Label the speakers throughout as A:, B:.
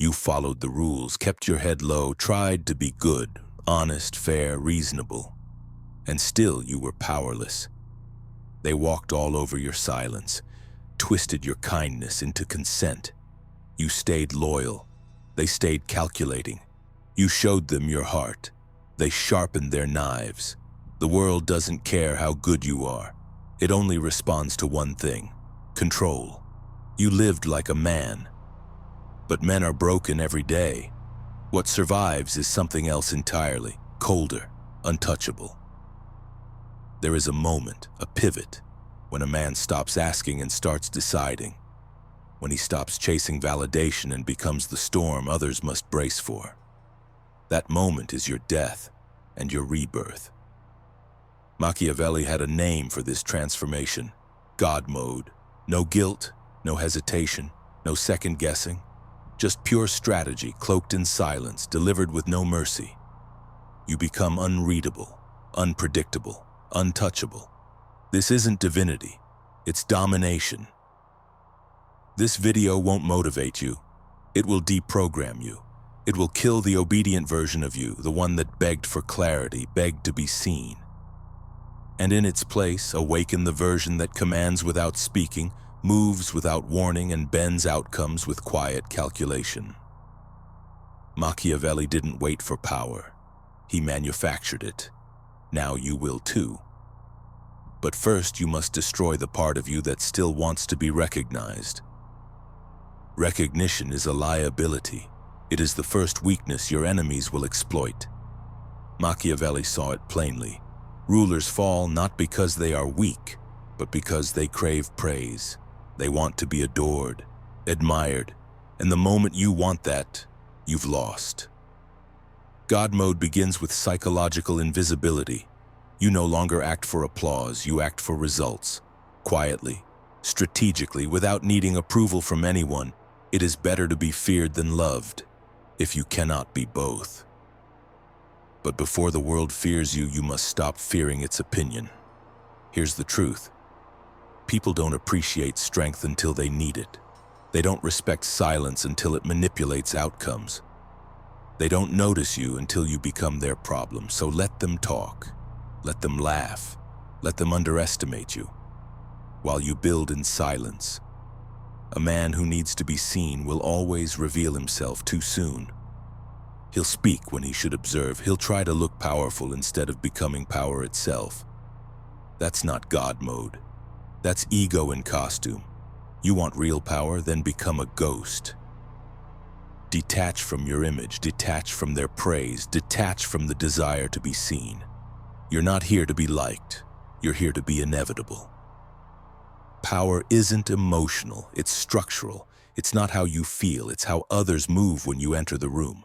A: You followed the rules, kept your head low, tried to be good, honest, fair, reasonable. And still you were powerless. They walked all over your silence, twisted your kindness into consent. You stayed loyal. They stayed calculating. You showed them your heart. They sharpened their knives. The world doesn't care how good you are. It only responds to one thing: control. You lived like a man. But men are broken every day. What survives is something else entirely, colder, untouchable. There is a moment, a pivot, when a man stops asking and starts deciding. When he stops chasing validation and becomes the storm others must brace for. That moment is your death and your rebirth. Machiavelli had a name for this transformation: God mode. No guilt, no hesitation, no second guessing. Just pure strategy cloaked in silence, delivered with no mercy. You become unreadable, unpredictable, untouchable. This isn't divinity, it's domination. This video won't motivate you. It will deprogram you. It will kill the obedient version of you, the one that begged for clarity, begged to be seen. And in its place, awaken the version that commands without speaking, moves without warning, and bends outcomes with quiet calculation. Machiavelli didn't wait for power. He manufactured it. Now you will too. But first you must destroy the part of you that still wants to be recognized. Recognition is a liability. It is the first weakness your enemies will exploit. Machiavelli saw it plainly. Rulers fall not because they are weak, but because they crave praise. They want to be adored, admired, and the moment you want that, you've lost. God mode begins with psychological invisibility. You no longer act for applause, you act for results. Quietly, strategically, without needing approval from anyone. It is better to be feared than loved, if you cannot be both. But before the world fears you, you must stop fearing its opinion. Here's the truth. People don't appreciate strength until they need it. They don't respect silence until it manipulates outcomes. They don't notice you until you become their problem, so let them talk. Let them laugh. Let them underestimate you. While you build in silence. A man who needs to be seen will always reveal himself too soon. He'll speak when he should observe. He'll try to look powerful instead of becoming power itself. That's not God mode. That's ego in costume. You want real power, then become a ghost. Detach from your image, detach from their praise, detach from the desire to be seen. You're not here to be liked. You're here to be inevitable. Power isn't emotional, it's structural. It's not how you feel, it's how others move when you enter the room.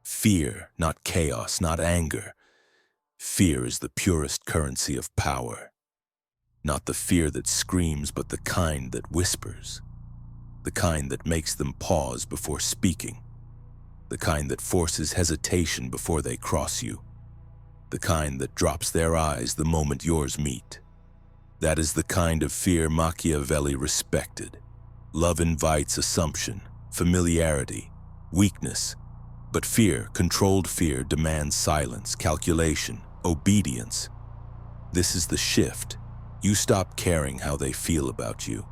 A: Fear, not chaos, not anger. Fear is the purest currency of power. Not the fear that screams, but the kind that whispers. The kind that makes them pause before speaking. The kind that forces hesitation before they cross you. The kind that drops their eyes the moment yours meet. That is the kind of fear Machiavelli respected. Love invites assumption, familiarity, weakness. But fear, controlled fear, demands silence, calculation, obedience. This is the shift. You stop caring how they feel about you.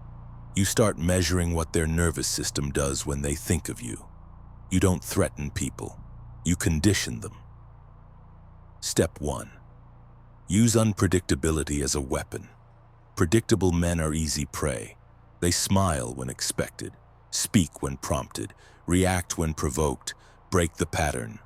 A: You start measuring what their nervous system does when they think of you. You don't threaten people. You condition them. Step 1. Use unpredictability as a weapon. Predictable men are easy prey. They smile when expected, speak when prompted, react when provoked, break the pattern.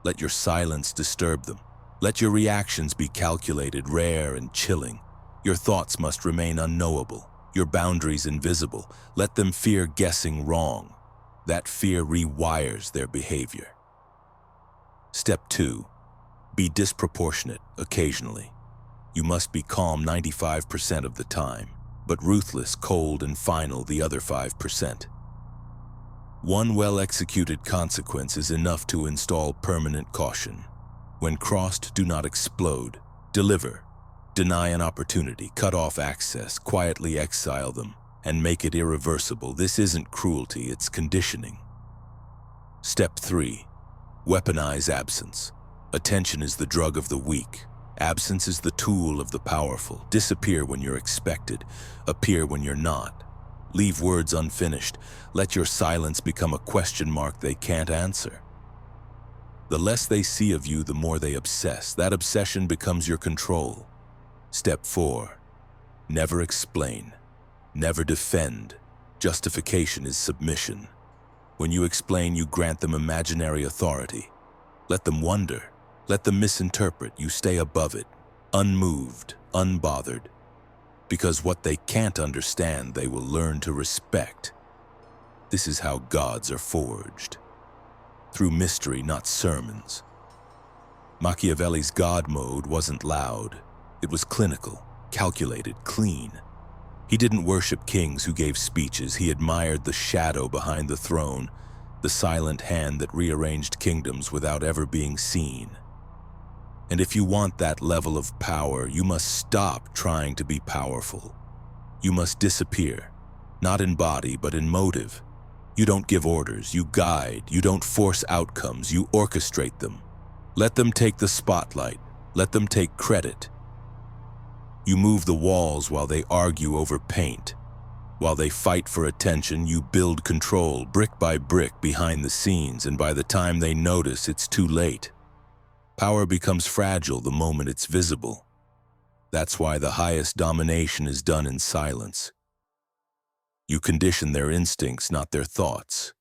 A: Let your silence disturb them. Let your reactions be calculated, rare, and chilling. Your thoughts must remain unknowable, your boundaries invisible. Let them fear guessing wrong. That fear rewires their behavior. Step 2. Be disproportionate occasionally. You must be calm 95% of the time, but ruthless, cold, and final the other 5%. One well-executed consequence is enough to install permanent caution. When crossed, do not explode. Deliver. Deny an opportunity, cut off access, quietly exile them, and make it irreversible. This isn't cruelty, it's conditioning. Step 3. Weaponize absence. Attention is the drug of the weak. Absence is the tool of the powerful. Disappear when you're expected. Appear when you're not. Leave words unfinished. Let your silence become a question mark they can't answer. The less they see of you, the more they obsess. That obsession becomes your control. Step 4. Never explain. Never defend. Justification is submission. When you explain, you grant them imaginary authority. Let them wonder. Let them misinterpret. You stay above it, unmoved, unbothered. Because what they can't understand, they will learn to respect. This is how gods are forged. Through mystery, not sermons. Machiavelli's God mode wasn't loud. It was clinical, calculated, clean. He didn't worship kings who gave speeches. He admired the shadow behind the throne, the silent hand that rearranged kingdoms without ever being seen. And if you want that level of power, you must stop trying to be powerful. You must disappear, not in body, but in motive. You don't give orders, you guide. You don't force outcomes, you orchestrate them. Let them take the spotlight. Let them take credit. You move the walls while they argue over paint. While they fight for attention, you build control, brick by brick, behind the scenes, and by the time they notice, it's too late. Power becomes fragile the moment it's visible. That's why the highest domination is done in silence. You condition their instincts, not their thoughts.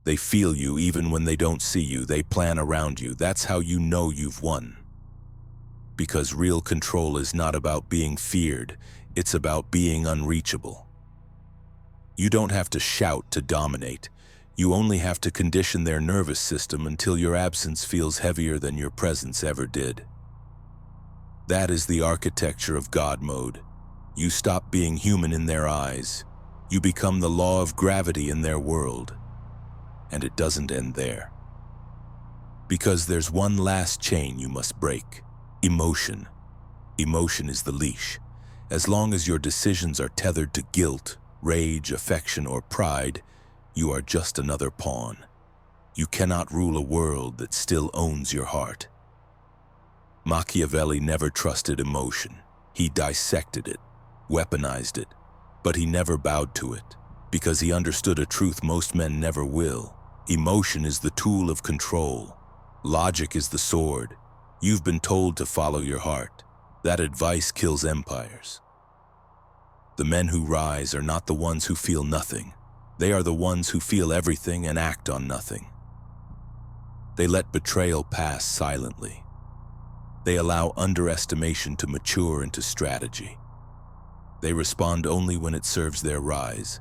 A: They feel you even when they don't see you. They plan around you. That's how you know you've won. Because real control is not about being feared. It's about being unreachable. You don't have to shout to dominate. You only have to condition their nervous system until your absence feels heavier than your presence ever did. That is the architecture of God mode. You stop being human in their eyes. You become the law of gravity in their world. And it doesn't end there. Because there's one last chain you must break. Emotion. Emotion is the leash. As long as your decisions are tethered to guilt, rage, affection, or pride, you are just another pawn. You cannot rule a world that still owns your heart. Machiavelli never trusted emotion. He dissected it, weaponized it, but he never bowed to it, because he understood a truth most men never will. Emotion is the tool of control. Logic is the sword. You've been told to follow your heart. That advice kills empires. The men who rise are not the ones who feel nothing. They are the ones who feel everything and act on nothing. They let betrayal pass silently. They allow underestimation to mature into strategy. They respond only when it serves their rise.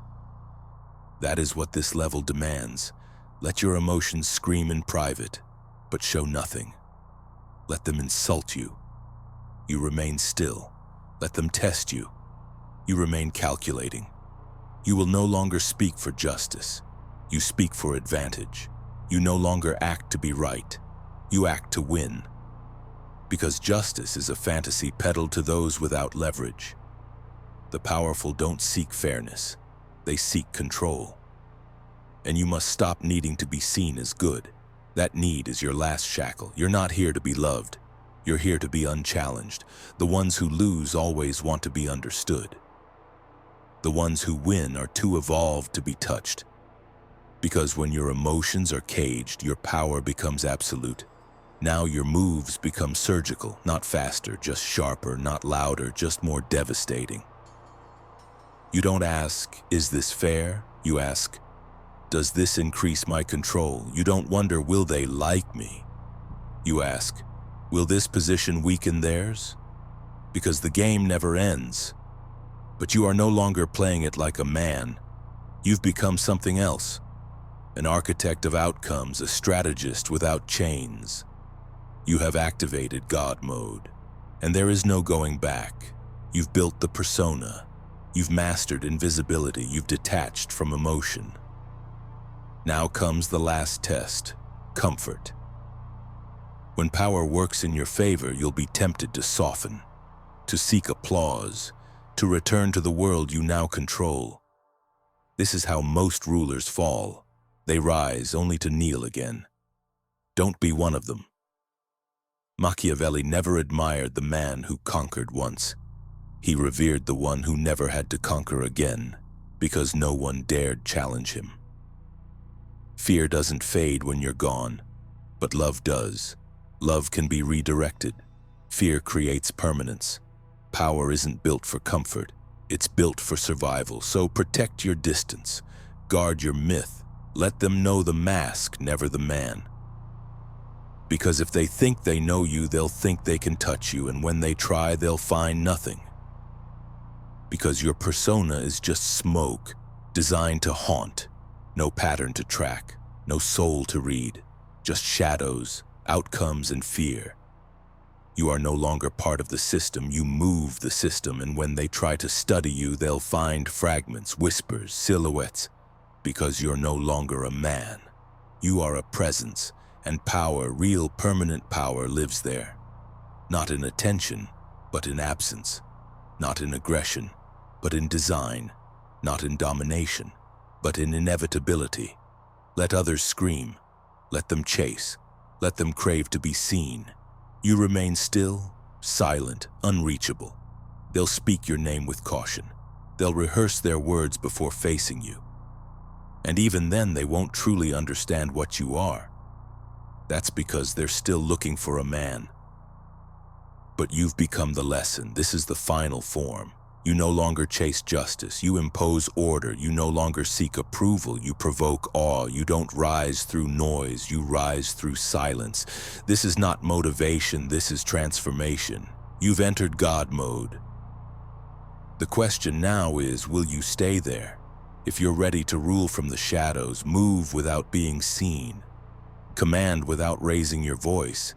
A: That is what this level demands. Let your emotions scream in private, but show nothing. Let them insult you. You remain still. Let them test you. You remain calculating. You will no longer speak for justice. You speak for advantage. You no longer act to be right. You act to win. Because justice is a fantasy peddled to those without leverage. The powerful don't seek fairness. They seek control. And you must stop needing to be seen as good. That need is your last shackle. You're not here to be loved. You're here to be unchallenged. The ones who lose always want to be understood. The ones who win are too evolved to be touched. Because when your emotions are caged, your power becomes absolute. Now your moves become surgical, not faster, just sharper, not louder, just more devastating. You don't ask, is this fair? You ask, does this increase my control? You don't wonder, will they like me? You ask, will this position weaken theirs? Because the game never ends. But you are no longer playing it like a man. You've become something else. An architect of outcomes, a strategist without chains. You have activated God mode, and there is no going back. You've built the persona. You've mastered invisibility. You've detached from emotion. Now comes the last test, comfort. When power works in your favor, you'll be tempted to soften, to seek applause, to return to the world you now control. This is how most rulers fall. They rise only to kneel again. Don't be one of them. Machiavelli never admired the man who conquered once. He revered the one who never had to conquer again, because no one dared challenge him. Fear doesn't fade when you're gone, but love does. Love can be redirected. Fear creates permanence. Power isn't built for comfort, it's built for survival. So protect your distance, guard your myth, let them know the mask, never the man. Because if they think they know you, they'll think they can touch you, and when they try, they'll find nothing. Because your persona is just smoke, designed to haunt, no pattern to track, no soul to read, just shadows, outcomes, and fear. You are no longer part of the system, you move the system, and when they try to study you, they'll find fragments, whispers, silhouettes, because you're no longer a man. You are a presence, and power, real permanent power, lives there. Not in attention, but in absence. Not in aggression, but in design. Not in domination, but in inevitability. Let others scream. Let them chase. Let them crave to be seen. You remain still, silent, unreachable. They'll speak your name with caution. They'll rehearse their words before facing you. And even then, they won't truly understand what you are. That's because they're still looking for a man. But you've become the lesson. This is the final form. You no longer chase justice. You impose order. You no longer seek approval. You provoke awe. You don't rise through noise. You rise through silence. This is not motivation. This is transformation. You've entered God mode. The question now is, will you stay there? If you're ready to rule from the shadows, move without being seen, command without raising your voice,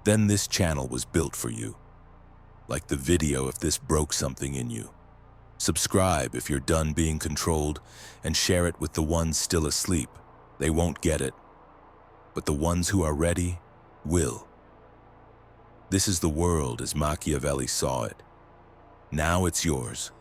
A: then this channel was built for you. Like the video if this broke something in you. Subscribe if you're done being controlled, and share it with the ones still asleep. They won't get it, but the ones who are ready will. This is the world as Machiavelli saw it. Now it's yours.